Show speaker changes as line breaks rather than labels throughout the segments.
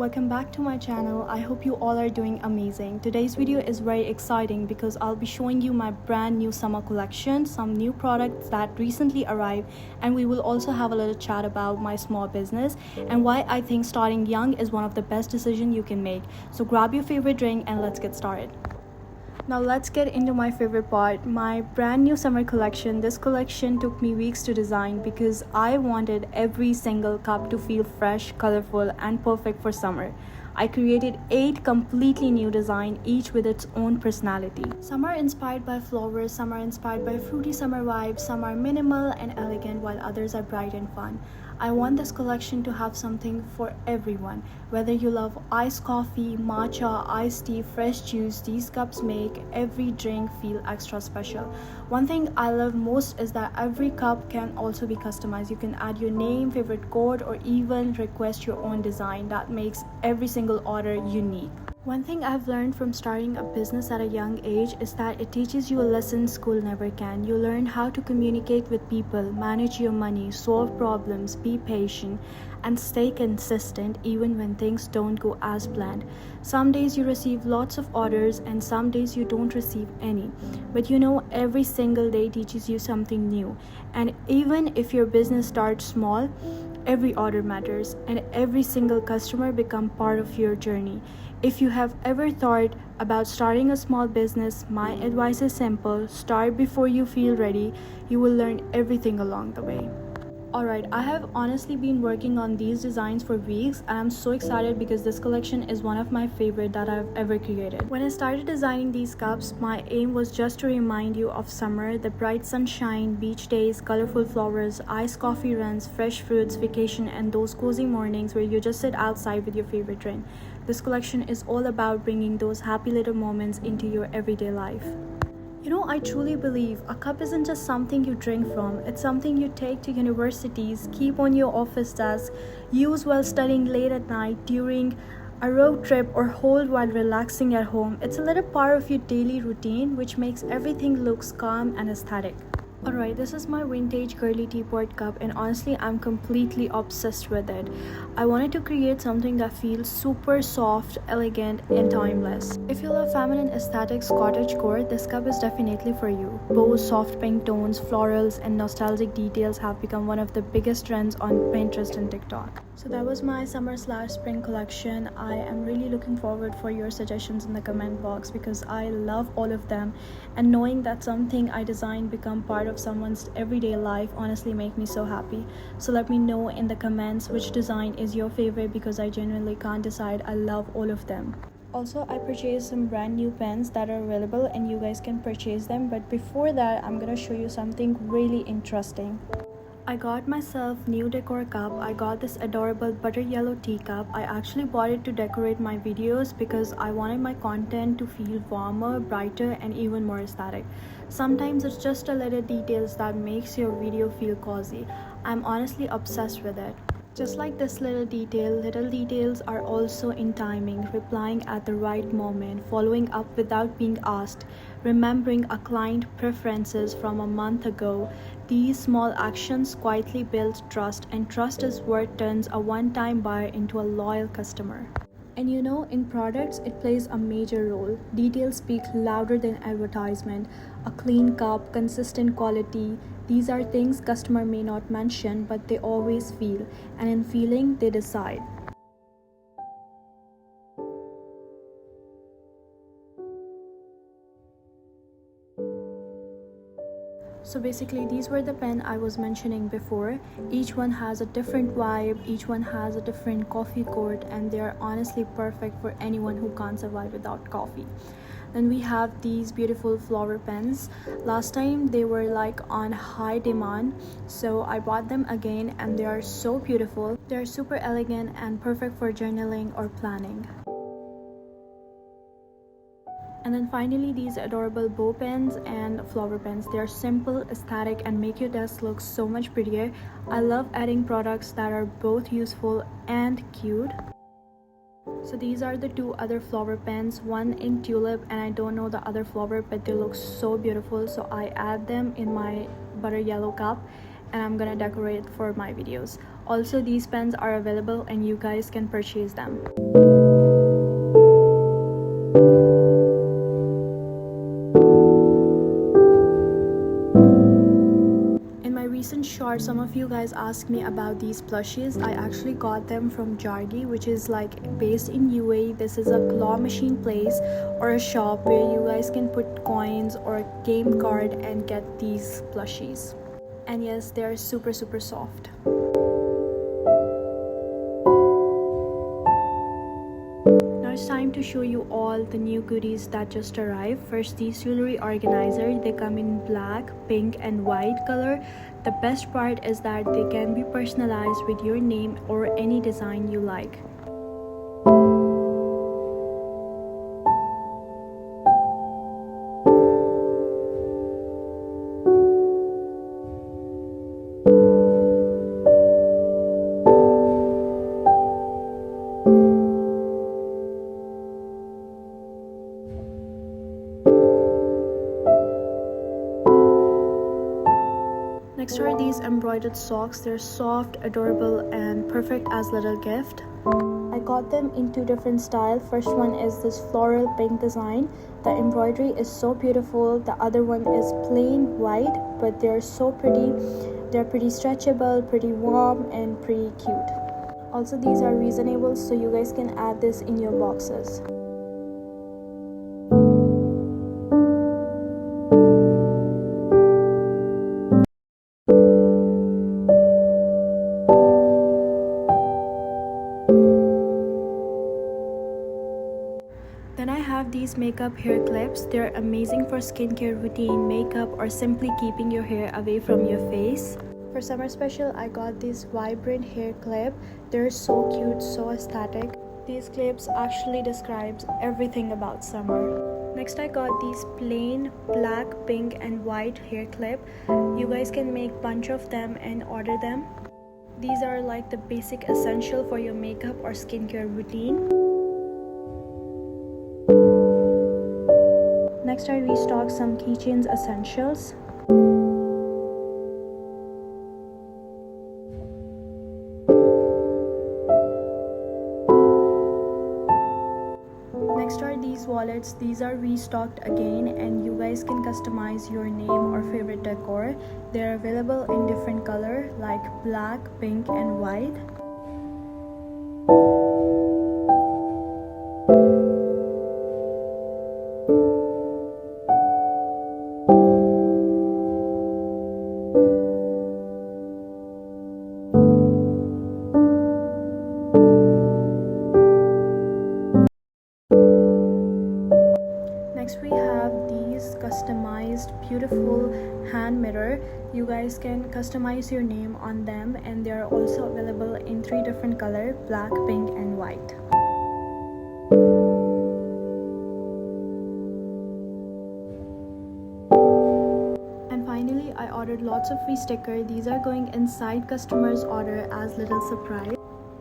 welcome back to my channel. I hope you all are doing amazing. Today's video is very exciting because I'll be showing you my brand new summer collection, some new products that recently arrived, and we will also have a little chat about my small business and why I think starting young is one of the best decisions you can make. So grab your favorite drink and let's get started. Now let's get into my favorite part, my brand new summer collection. This collection took me weeks to design because I wanted every single cup to feel fresh, colorful, and perfect for summer. I created 8 completely new designs, each with its own personality. Some are inspired by flowers, some are inspired by fruity summer vibes, some are minimal and elegant, while others are bright and fun. I want this collection to have something for everyone. Whether you love iced coffee, matcha, iced tea, fresh juice, these cups make every drink feel extra special. One thing I love most is that every cup can also be customized. You can add your name, favorite quote, or even request your own design. That makes every single order unique. One thing I've learned from starting a business at a young age is that it teaches you a lesson school never can. You learn how to communicate with people, manage your money, solve problems, be patient, and stay consistent even when things don't go as planned. Some days you receive lots of orders and some days you don't receive any. But every single day teaches you something new. And even if your business starts small, every order matters and every single customer become part of your journey. If you have ever thought about starting a small business, my advice is simple: start before you feel ready. You will learn everything along the way. Alright, I have honestly been working on these designs for weeks and I'm so excited because this collection is one of my favorite that I've ever created. When I started designing these cups, my aim was just to remind you of summer, the bright sunshine, beach days, colorful flowers, iced coffee runs, fresh fruits, vacation, and those cozy mornings where you just sit outside with your favorite drink. This collection is all about bringing those happy little moments into your everyday life. I truly believe a cup isn't just something you drink from. It's something you take to universities, keep on your office desk, use while studying late at night, during a road trip, or hold while relaxing at home. It's a little part of your daily routine, which makes everything look calm and aesthetic. Alright, this is my vintage curly teapot cup and honestly I'm completely obsessed with it. I wanted to create something that feels super soft, elegant, and timeless. If you love feminine aesthetics, cottagecore, this cup is definitely for you. Bold soft pink tones, florals, and nostalgic details have become one of the biggest trends on Pinterest and TikTok. So that was my summer/spring collection. I am really looking forward for your suggestions in the comment box because I love all of them, and knowing that something I designed become part of someone's everyday life honestly make me so happy. So let me know in the comments which design is your favorite because I genuinely can't decide. I love all of them. Also, I purchased some brand new pens that are available and you guys can purchase them, but before that I'm gonna show you something really interesting. I got myself new decor cup. I got this adorable butter yellow teacup. I actually bought it to decorate my videos because I wanted my content to feel warmer, brighter, and even more aesthetic. Sometimes it's just a little details that makes your video feel cozy. I'm honestly obsessed with it. Just like this little details are also in timing, replying at the right moment, following up without being asked, remembering a client preferences from a month ago. These small actions quietly build trust, and trust is what turns a one-time buyer into a loyal customer. And in products, it plays a major role. Details speak louder than advertisement. A clean cup, consistent quality, these are things customer may not mention, but they always feel, and in feeling, they decide. So basically these were the pen I was mentioning before. Each one has a different vibe, each one has a different coffee coat, and they are honestly perfect for anyone who can't survive without coffee. Then we have these beautiful flower pens. Last time they were like on high demand, so I bought them again and they are so beautiful. They're super elegant and perfect for journaling or planning. And then finally these adorable bow pens and flower pens. They are simple, aesthetic, and make your desk look so much prettier. I love adding products that are both useful and cute. So these are the 2 other flower pens, one in tulip and I don't know the other flower, but they look so beautiful, so I add them in my butter yellow cup and I'm gonna decorate for my videos. Also, these pens are available and you guys can purchase them. Recent short, some of you guys asked me about these plushies. I actually got them from Jargi, which is like based in UAE. This is a claw machine place or a shop where you guys can put coins or a game card and get these plushies. And yes, they're super soft. It's time to show you all the new goodies that just arrived. First, these jewelry organizer. They come in black, pink and white color. The best part is that they can be personalized with your name or any design you like. Next are these embroidered socks. They're soft, adorable and perfect as little gift. I got them in two different styles. First one is this floral pink design. The embroidery is so beautiful. The other one is plain white, but they're so pretty. They're pretty stretchable, pretty warm and pretty cute. Also, these are reasonable, so you guys can add this in your boxes. Then I have these makeup hair clips. They're amazing for skincare routine, makeup, or simply keeping your hair away from your face. For summer special, I got this vibrant hair clip. They're so cute, so aesthetic. These clips actually describes everything about summer. Next, I got these plain black, pink, and white hair clip. You guys can make bunch of them and order them. These are like the basic essential for your makeup or skincare routine. Next, I restocked some keychains essentials. Next are these wallets. These are restocked again and you guys can customize your name or favorite decor. They're available in different color like black, pink and white. Next we have these customized beautiful hand mirror. You guys can customize your name on them and they are also available in 3 different colors: black, pink and white. And finally, I ordered lots of free stickers. These are going inside customers' order as little surprise.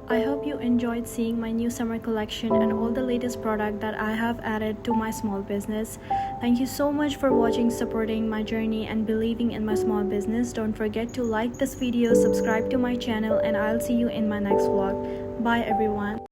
I hope you enjoyed seeing my new summer collection and all the latest product that I have added to my small business. Thank you so much for watching, supporting my journey and believing in my small business. Don't forget to like this video, subscribe to my channel, and I'll see you in my next vlog. Bye everyone.